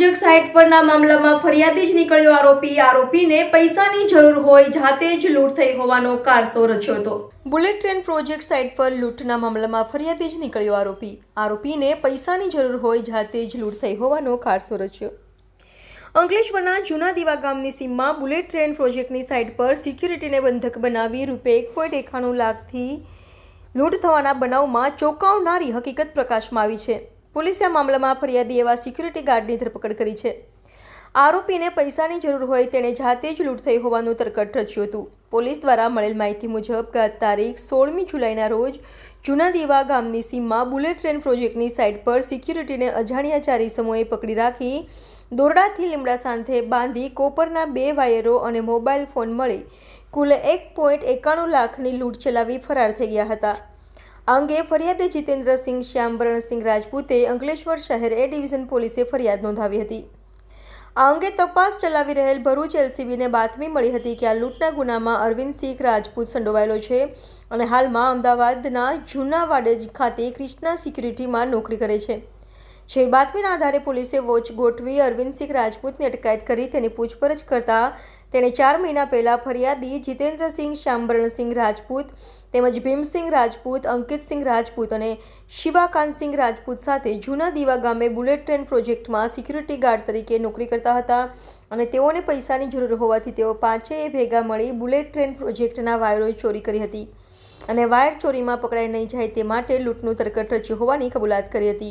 Project site પરના મામલામાં ફરિયાદી જ નીકળ્યો આરોપી. આરોપીને પૈસાની જરૂર હોય, જાતે જ લૂંટ થઈ હોવાનો કારસો રચ્યો હતો. બુલેટ ટ્રેન પ્રોજેક્ટ સાઇટ પર લૂંટના મામલામાં ફરિયાદી જ નીકળ્યો આરોપી. આરોપીને પૈસાની જરૂર હોય, જાતે જ લૂંટ થઈ હોવાનો કારસો રચ્યો. અંકલેશ્વરના જૂના દીવા ગામની સીમમાં બુલેટ ટ્રેન પ્રોજેક્ટની સાઇટ પર સિક્યુરિટીને બંધક બનાવી ₹1.91 લાખથી લૂંટ થવાના બનાવમાં ચોંકાવનારી હકીકત પ્રકાશમાં આવી છે. પોલીસે આ મામલામાં ફરિયાદી એવા સિક્યુરિટી ગાર્ડની ધરપકડ કરી છે. આરોપીને પૈસાની જરૂર હોય તેણે જાતે જ લૂંટ થઈ હોવાનું તરકટ રચ્યું હતું. પોલીસ દ્વારા મળેલ માહિતી મુજબ ગત તારીખ 16મી જુલાઈના રોજ જૂના દીવા ગામની સીમમાં બુલેટ ટ્રેન પ્રોજેક્ટની સાઇટ પર સિક્યુરિટીને અજાણ્યા 4 ઇસમોએ પકડી રાખી દોરડાથી લીમડા સાથે બાંધી કોપરના 2 વાયરો અને મોબાઈલ ફોન મળી કુલ ₹1.91 લાખની લૂંટ ચલાવી ફરાર થઈ ગયા હતા. આ અંગે ફરિયાદી જીતેન્દ્રસિંહ શ્યામબરણસિંહ રાજપૂતે અંકલેશ્વર શહેર એ ડિવિઝન પોલીસે ફરિયાદ નોંધાવી હતી. આ અંગે તપાસ ચલાવી રહેલ ભરૂચ એલસીબીને બાતમી મળી હતી કે આ લૂંટના ગુનામાં અરવિંદસિંહ રાજપૂત સંડોવાયેલો છે અને હાલમાં અમદાવાદના જૂના વાડજ ખાતે ક્રિષ્ના સિક્યુરિટીમાં નોકરી કરે છે. જે બાતમીના આધારે પોલીસે વોચ ગોઠવી અરવિંદસિંહ રાજપૂતની અટકાયત કરી તેની પૂછપરછ કરતા તેણે 4 મહિના પહેલા ફરિયાદી જીતેન્દ્રસિંહ શ્યામબરણસિંહ રાજપૂત તેમજ ભીમસિંહ રાજપૂત, અંકિતસિંહ રાજપૂત અને શિવાકાંતસિંહ રાજપૂત સાથે જૂના દીવા ગામે બુલેટ ટ્રેન પ્રોજેક્ટમાં સિક્યુરિટી ગાર્ડ તરીકે નોકરી કરતા હતા અને તેઓને પૈસાની જરૂર હોવાથી તેઓ પાંચેય ભેગા મળી બુલેટ ટ્રેન પ્રોજેક્ટના વાયરોની ચોરી કરી હતી અને વાયર ચોરીમાં પકડાઈ નહીં જાય તે માટે લૂંટનું તરકટ રચ્યું હોવાની કબૂલાત કરી હતી.